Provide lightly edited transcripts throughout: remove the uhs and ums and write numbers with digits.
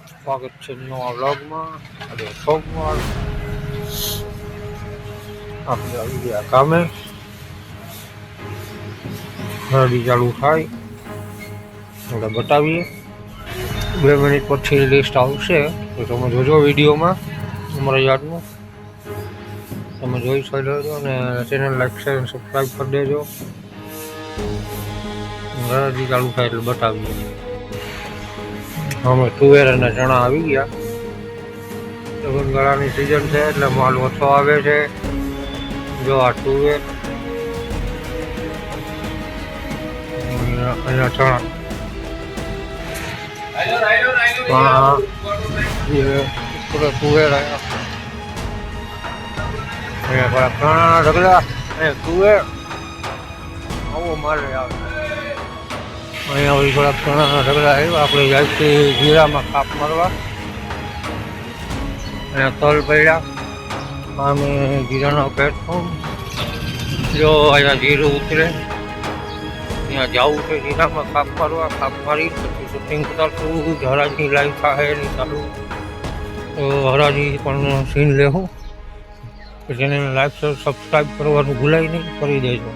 સ્વાગત છે નવા વ્લોગમાં. આજે સોમવાર આપણે આવી ગયા કામે. હરડી ચાલુ થાય એટલે બતાવીએ. 2 મિનિટ પછી લિસ્ટ આવશે તો તમે જોજો વિડીયોમાં અમારા યાદનું. તમે જોઈ શકો છો અને ચેનલ લાઈક શેર અને સબસ્ક્રાઈબ કરી દેજો. હરડી ચાલુ થાય એટલે બતાવીએ. અમે તુવેર અને ચણા આવી ગયા. લગનગાળાની સિઝન છે એટલે માલ ઓછો આવે છે. જો આ તુવેર, અહીંયા ચણા. તુવેર અહીંયા થોડા ચણા ઢગલા, અહીંયા તુવેર આવો માલ આવે. અહીંયા વળી થોડાક ચણાના ઢગલા આવ્યા. આપણે જાય જીરામાં કાપ મારવા. અહીંયા તલ પડ્યા. આમે જીરાનો પ્લેટફોર્મ. જો અહીંયા જીરું ઉતરે, ત્યાં જવું છે જીરામાં કાપ મારવા. કાપ મારી પછી શૂટિંગ કરશું. હરાજી લાઈવ થાય એની ચાલુ, તો હરાજી પણ સીન લેવું. પછી એને લાઈક સબસ્ક્રાઈબ કરવાનું ભૂલાય નહીં, કરી દેજો.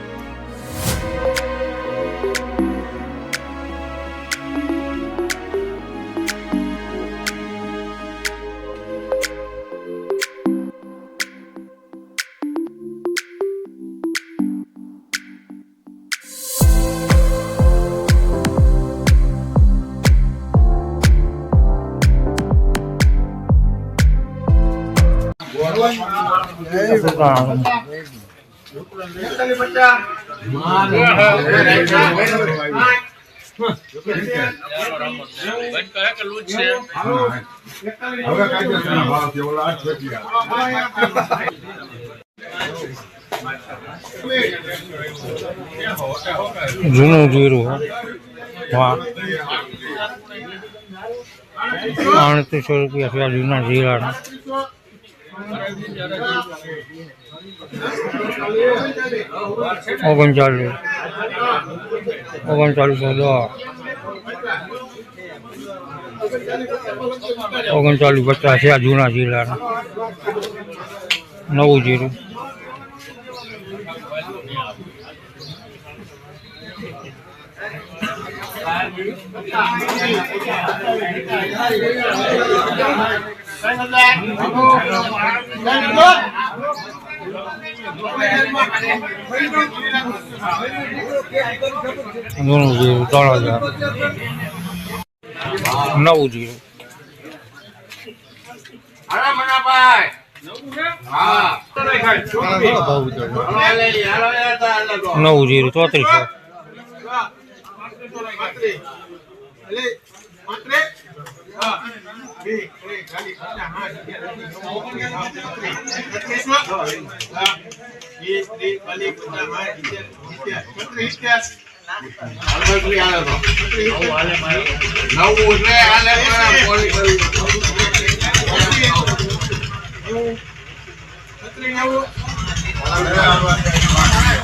જૂનું જીરું, વાહ, 3800 રૂપિયા થયા જૂના જીરાના. ઓગણચાલીસ 3950 છે આ જૂના જિલ્લાના. નવું જીરું. જૂનું જીરું 3000. નવું જીરું. નવું જીરું 3400.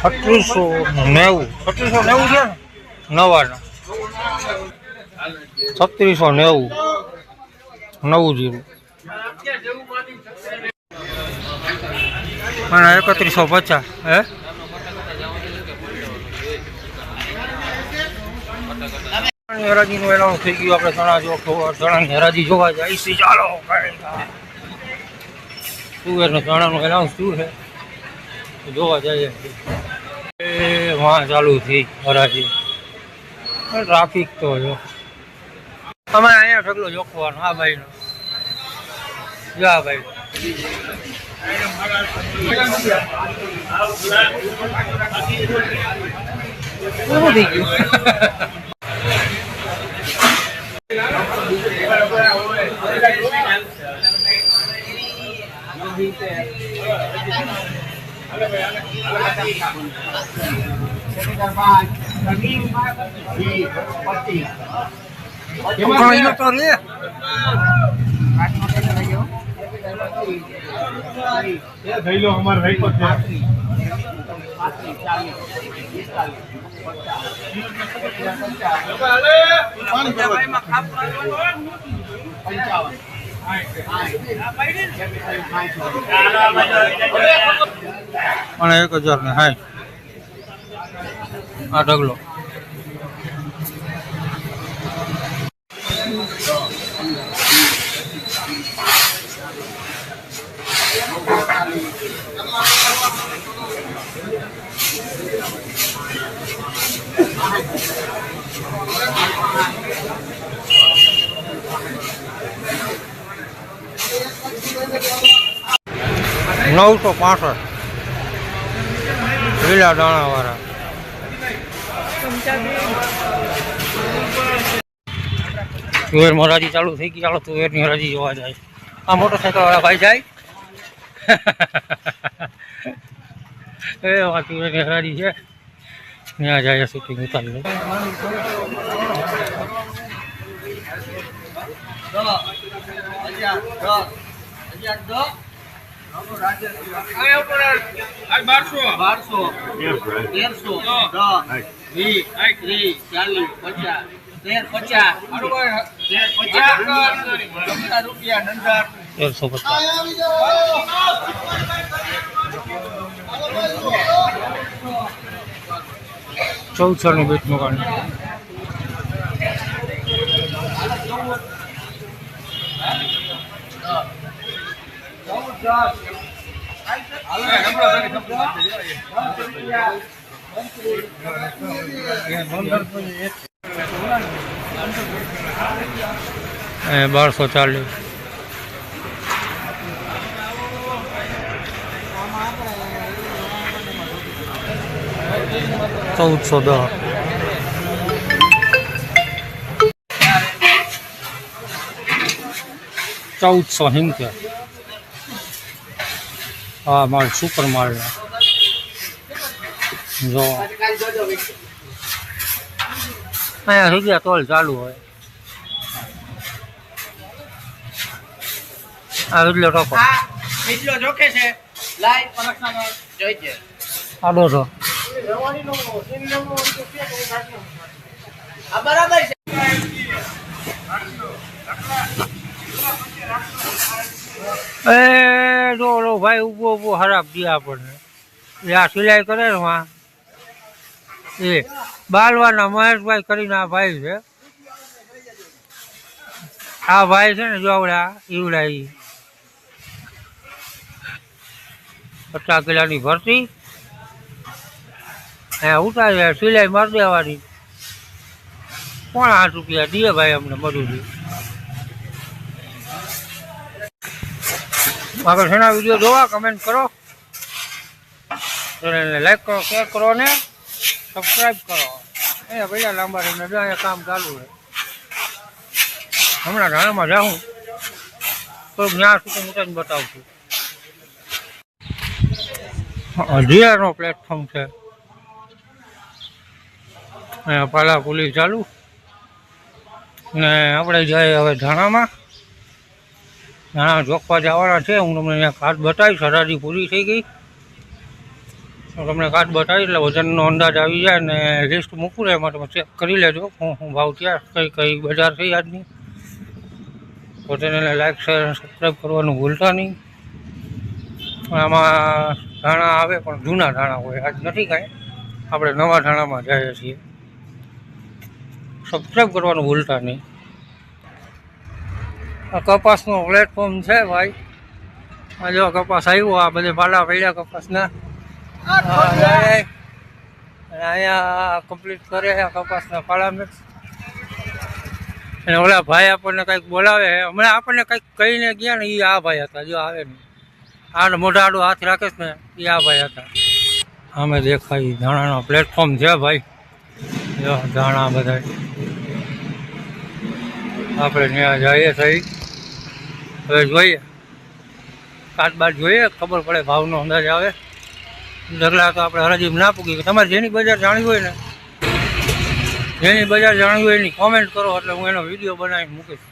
$3690 છે નવાના. 3690 નવું જીરું. અને 3150. હે હરાજીનું એલાઉન્સ થઈ ગયું. આપણે ચણાની હરાજી જોવા જાય છે. ચાલો, તુવેર ને ચણાનું એલાઉન્સ થયું છે, જોવા જઈએ. વાહ ચાલુ થઈ હરાજી. ટ્રાફિક તો જો અમે અહીંયા ઢગલો જોખવાનો. હા ભાઈ નો જા ભાઈ. શું થઈ ગયું? અને 1000 ને 60 આ ઢગલો. ₹965 લીલા દાણા વાળા. તુવેર હરાજી ચાલુ થઈ ગઈ. ચાલો તુવેરની હરાજી જોવા જાય. આ મોટરસાઇકલ વાળા ભાઈ જાય. એ તુવેરની હરાજી છે, ત્યાં જાય શૂટિંગ ઉતારી. ₹1400 ની બેટ મકાન. ₹1240. ₹1410. ₹1470. હા માલ સુપર માલ જો અહીંયા જગ્યા તોલ ચાલુ હોય. આ એટલો ટોકો એટલો જોકે છે લાઈવ પરીક્ષા જોઈજે આડો છો. આ બરાબર છે. એ જો ભાઈ ઉભો ઉભો ખરાબ દે આપણને. આ સિલાઈ કરે ને માં એ બાલવાના મહેશભાઈ કરીને આ ભાઈ છે. આ ભાઈ છે ને જોવડા ઈવડા 50 કિલોની ભરતી અહીંયા ઉતારી સિલાઈ મારી દેવાની. ₹8 દે ભાઈ અમને મજૂરી. આગળ શેના વિડીયો જોવા કમેન્ટ કરો, ચેનલને લાઈક કરો, શેર કરો ને સબસ્ક્રાઈબ કરો. અહીંયા પહેલાં લાંબા રહીને અહીંયા કામ ચાલુ છે. હમણાં ધાણામાં જાઉં તો ત્યાં સુધી હું તને બતાવું છું. જીઆરનો પ્લેટફોર્મ છે. અહીંયા પાલા પુલી ચાલુ ને આપણે જઈએ હવે ધાણામાં. ધાણા જોખવા જવાના છે. હું તમને અહીંયા કાર્ડ બતાવીશ. હરાજી પૂરી થઈ ગઈ. તમને કાર્ડ બતાવીશ એટલે વજનનો અંદાજ આવી જાય ને લિસ્ટ મૂકું ને એમાં તમે ચેક કરી લેજો હું ભાવ ત્યાં કઈ કઈ બજાર થઈ આજની. તો ચેનલને લાઈક શેર અને સબસ્ક્રાઈબ કરવાનું ભૂલતા નહીં. આમાં ધાણા આવે પણ જૂના ધાણા હોય, આજ નથી કાંઈ. આપણે નવા ધાણામાં જઈએ છીએ. સબસ્ક્રાઈબ કરવાનું ભૂલતા નહીં. આ કપાસનો પ્લેટફોર્મ છે ભાઈ. આ જો કપાસ આવ્યો, આ બધે પાલા પડ્યા કપાસના. અહીંયા કમ્પ્લીટ કરે કપાસના પાલા મિક્સ. અને ઓલા ભાઈ આપણને કંઈક બોલાવે હમણાં આપણને કંઈક કહીને ગયા ને એ આ ભાઈ હતા. જો આવે ને આ મોઢા આડું હાથ રાખે ને એ આ ભાઈ હતા. અમે દેખાય ધાણાનો પ્લેટફોર્મ છે ભાઈ. જો ધાણા બધા આપણે ત્યાં જઈએ થઈ. હવે જોઈએ કાટબાટ જોઈએ, ખબર પડે ભાવનો અંદાજ આવે. ઢગલા તો આપણે હરાજીમાં ના પૂગી. તમારે જેની બજાર જાણવી હોય ને, જેની બજાર જાણવી હોય એની કોમેન્ટ કરો એટલે હું એનો વિડીયો બનાવીને મૂકીશ.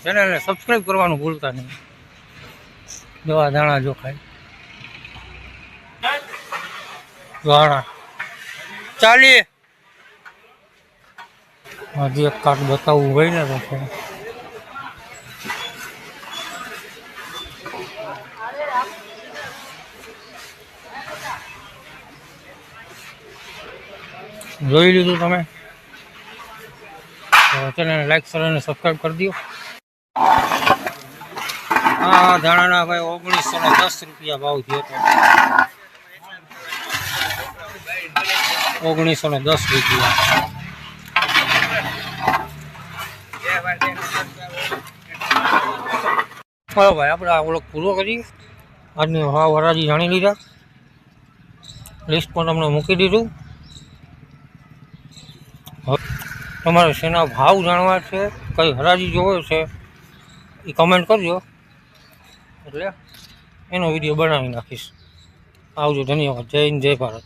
ચેનલને સબસ્ક્રાઈબ કરવાનું ભૂલતા નહીં. જો આ ધાણા જો ખાય ધાણા 40. હજી એક કાટ બતાવવું હોય ને તો જોઈ લીધું તમે, ચેનલને લાઈક શેર અને સબસ્ક્રાઈબ કરી દો. હા ધાણાના ભાઈ 1910 રૂપિયા ભાવ થયો હતો. 1910 રૂપિયા. ચાલો ભાઈ આપણે આ વ્લોગ પૂરો કરીએ. આજની ભાવ હરાજી જાણી લીધા, લિસ્ટ પણ તમને મૂકી દીધું. તમારે શેના ભાવ જાણવા છે, કઈ હરાજી જોવે છે એ કમેન્ટ કરજો, એટલે એનો વિડીયો બનાવી નાખીશ. આવજો, ધન્યવાદ. જય હિન્દ, જય ભારત.